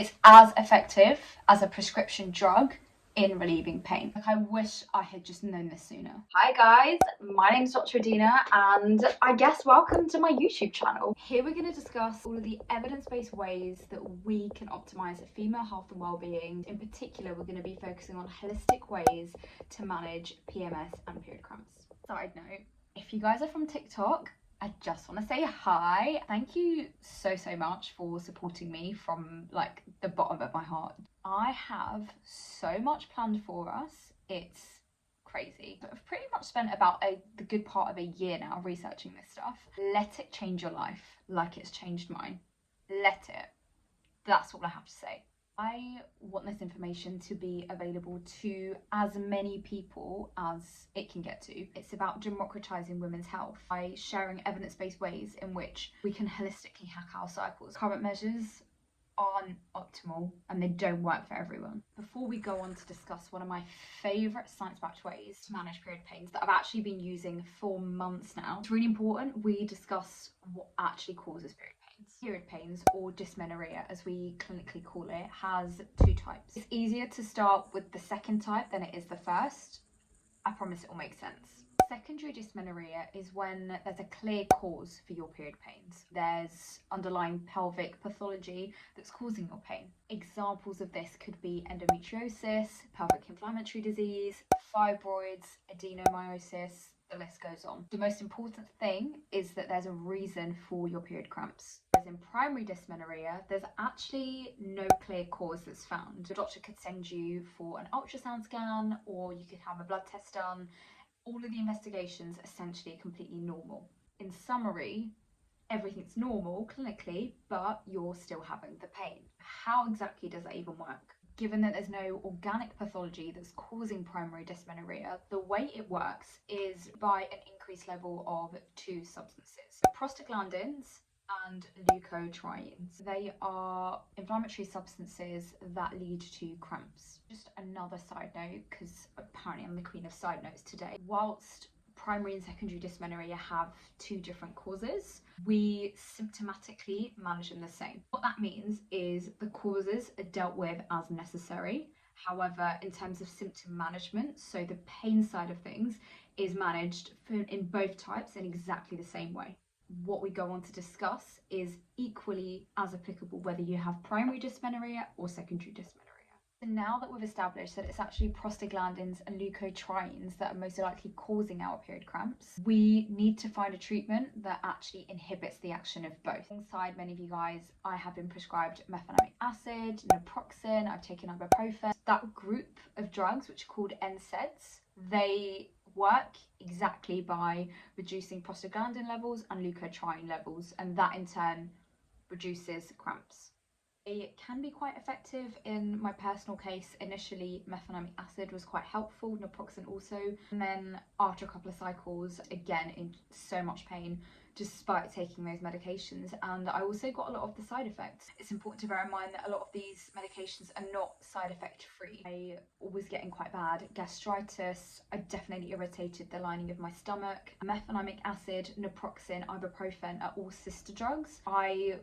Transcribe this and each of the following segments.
It's as effective as a prescription drug in relieving pain. Like, I wish I had just known this sooner. Hi guys, my name's Dr. Adina and I guess welcome to my YouTube channel. Here we're going to discuss all of the evidence-based ways that we can optimize female health and well-being. In particular, we're going to be focusing on holistic ways to manage PMS and period cramps. Side note, if you guys are from TikTok, I just want to say hi. Thank you so much for supporting me from like the bottom of my heart. I have so much planned for us. It's crazy. I've pretty much spent about the good part of a year now researching this stuff. Let it change your life like it's changed mine. Let it. That's all I have to say. I want this information to be available to as many people as it can get to. It's about democratizing women's health by sharing evidence-based ways in which we can holistically hack our cycles. Current measures aren't optimal and they don't work for everyone. Before we go on to discuss one of my favorite science-backed ways to manage period pains that I've actually been using for months now, it's really important we discuss what actually causes period pains. Period pains, or dysmenorrhea as we clinically call it, has two types. It's easier to start with the second type than it is the first. I promise it will make sense. Secondary dysmenorrhea is when there's a clear cause for your period pains. There's underlying pelvic pathology that's causing your pain. Examples of this could be endometriosis, pelvic inflammatory disease, fibroids, adenomyosis, the list goes on. The most important thing is that there's a reason for your period cramps. As in primary dysmenorrhea, there's actually no clear cause that's found. The doctor could send you for an ultrasound scan or you could have a blood test done. All of the investigations essentially completely normal. In summary, everything's normal clinically, but you're still having the pain. How exactly does that even work? Given that there's no organic pathology that's causing primary dysmenorrhea, the way it works is by an increased level of two substances: prostaglandins and leukotrienes. They are inflammatory substances that lead to cramps. Just another side note, because apparently I'm the queen of side notes today. Whilst primary and secondary dysmenorrhea have two different causes, we symptomatically manage them the same. What that means is the causes are dealt with as necessary. However, in terms of symptom management, so the pain side of things is managed in both types in exactly the same way. What we go on to discuss is equally as applicable whether you have primary dysmenorrhea or secondary dysmenorrhea. So now that we've established that it's actually prostaglandins and leukotrienes that are most likely causing our period cramps, we need to find a treatment that actually inhibits the action of both. Alongside many of you guys, I have been prescribed mefenamic acid, naproxen, I've taken ibuprofen. That group of drugs, which are called NSAIDs, they work exactly by reducing prostaglandin levels and leukotriene levels, and that in turn reduces cramps. It can be quite effective. In my personal case, initially mefenamic acid was quite helpful, naproxen also, and then after a couple of cycles, again in so much pain despite taking those medications, and I also got a lot of the side effects. It's important to bear in mind that a lot of these medications are not side effect free. I was getting quite bad gastritis. I definitely irritated the lining of my stomach. Mefenamic acid, naproxen, ibuprofen are all sister drugs. I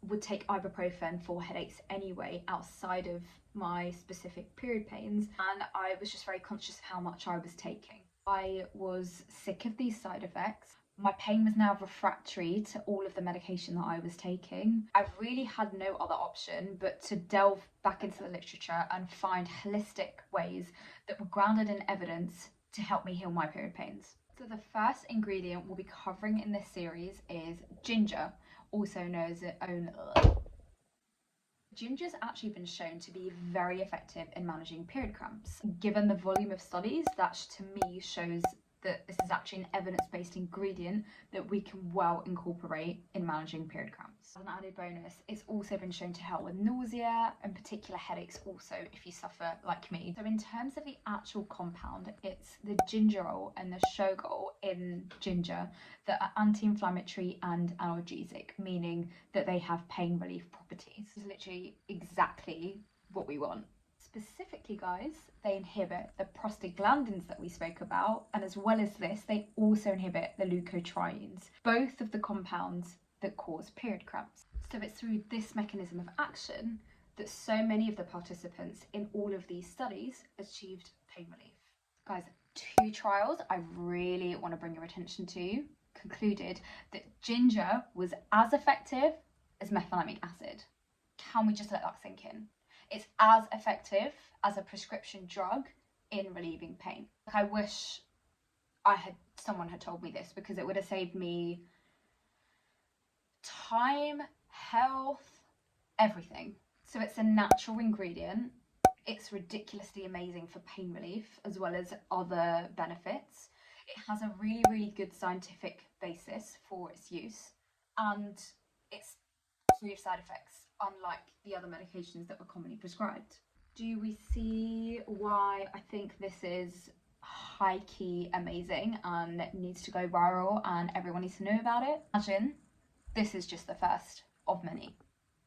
would take ibuprofen for headaches anyway outside of my specific period pains, and I was just very conscious of how much I was taking. I was sick of these side effects. My pain was now refractory to all of the medication that I was taking. I really had no other option but to delve back into the literature and find holistic ways that were grounded in evidence to help me heal my period pains. So the first ingredient we'll be covering in this series is ginger, also known as Ginger's actually been shown to be very effective in managing period cramps. Given the volume of studies, that to me shows that this is actually an evidence-based ingredient that we can well incorporate in managing period cramps. As an added bonus, it's also been shown to help with nausea and particular headaches also if you suffer like me. So in terms of the actual compound, it's the gingerol and the shogol in ginger that are anti-inflammatory and analgesic, meaning that they have pain relief properties. It's literally exactly what we want. Specifically, guys, they inhibit the prostaglandins that we spoke about, and as well as this, they also inhibit the leukotrienes, both of the compounds that cause period cramps. So it's through this mechanism of action that so many of the participants in all of these studies achieved pain relief. Guys, 2 trials I really want to bring your attention to concluded that ginger was as effective as methylamic acid. Can we just let that sink in? It's as effective as a prescription drug in relieving pain. I wish someone had told me this, because it would have saved me time, health, everything. So it's a natural ingredient. It's ridiculously amazing for pain relief as well as other benefits. It has a really, really good scientific basis for its use, and it's free of side effects, unlike the other medications that were commonly prescribed. Do we see why I think this is high key amazing and needs to go viral and everyone needs to know about it? Imagine this is just the first of many.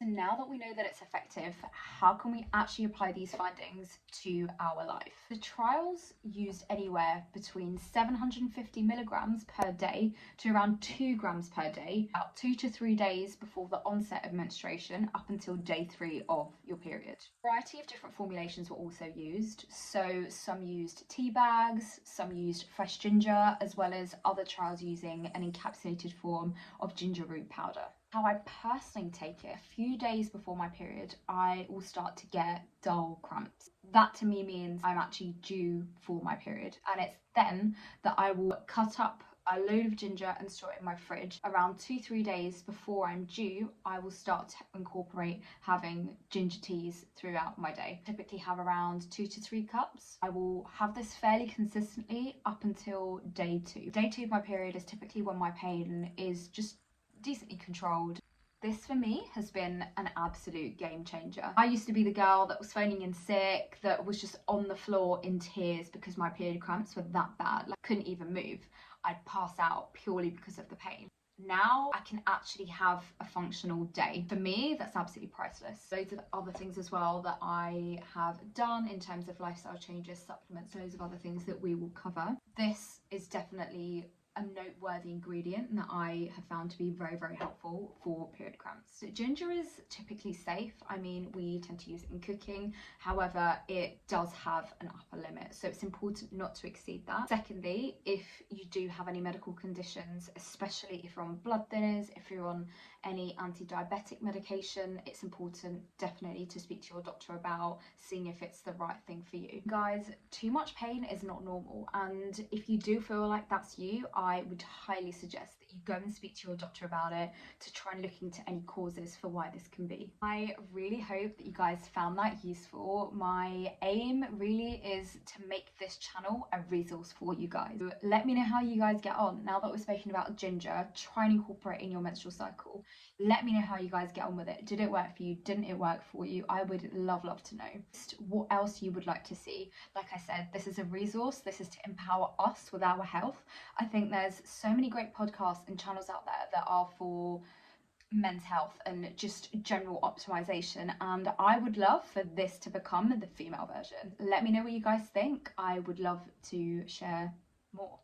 And now that we know that it's effective, how can we actually apply these findings to our life? The trials used anywhere between 750 milligrams per day to around 2 grams per day, about 2 to 3 days before the onset of menstruation up until day 3 of your period. A variety of different formulations were also used. So some used tea bags, some used fresh ginger, as well as other trials using an encapsulated form of ginger root powder. How I personally take it, a few days before my period, I will start to get dull cramps. That to me means I'm actually due for my period. And it's then that I will cut up a load of ginger and store it in my fridge. Around 2-3 days before I'm due, I will start to incorporate having ginger teas throughout my day. Typically have around 2 to 3 cups. I will have this fairly consistently up until day 2. Day 2 of my period is typically when my pain is just decently controlled. This for me has been an absolute game changer. I used to be the girl that was phoning in sick, that was just on the floor in tears because my period cramps were that bad. Like, couldn't even move. I'd pass out purely because of the pain. Now I can actually have a functional day. For me, that's absolutely priceless. Loads of other things as well that I have done in terms of lifestyle changes, supplements, loads of other things that we will cover. This is definitely a noteworthy ingredient that I have found to be very, very helpful for period cramps. So ginger is typically safe. I mean, we tend to use it in cooking. However, it does have an upper limit, so it's important not to exceed that. Secondly, if you do have any medical conditions, especially if you're on blood thinners, if you're on any anti-diabetic medication, it's important definitely to speak to your doctor about seeing if it's the right thing for you. Guys, too much pain is not normal, and if you do feel like that's you, I would highly suggest that you go and speak to your doctor about it to try and look into any causes for why this can be. I really hope that you guys found that useful. My aim really is to make this channel a resource for you guys. So let me know how you guys get on. Now that we've spoken about ginger, try and incorporate it in your menstrual cycle. Let me know how you guys get on with it. Did it work for you? Didn't it work for you? I would love to know. Just what else you would like to see. Like I said, this is a resource. This is to empower us with our health. I think there's so many great podcasts and channels out there that are for men's health and just general optimization, and I would love for this to become the female version. Let me know what you guys think. I would love to share more.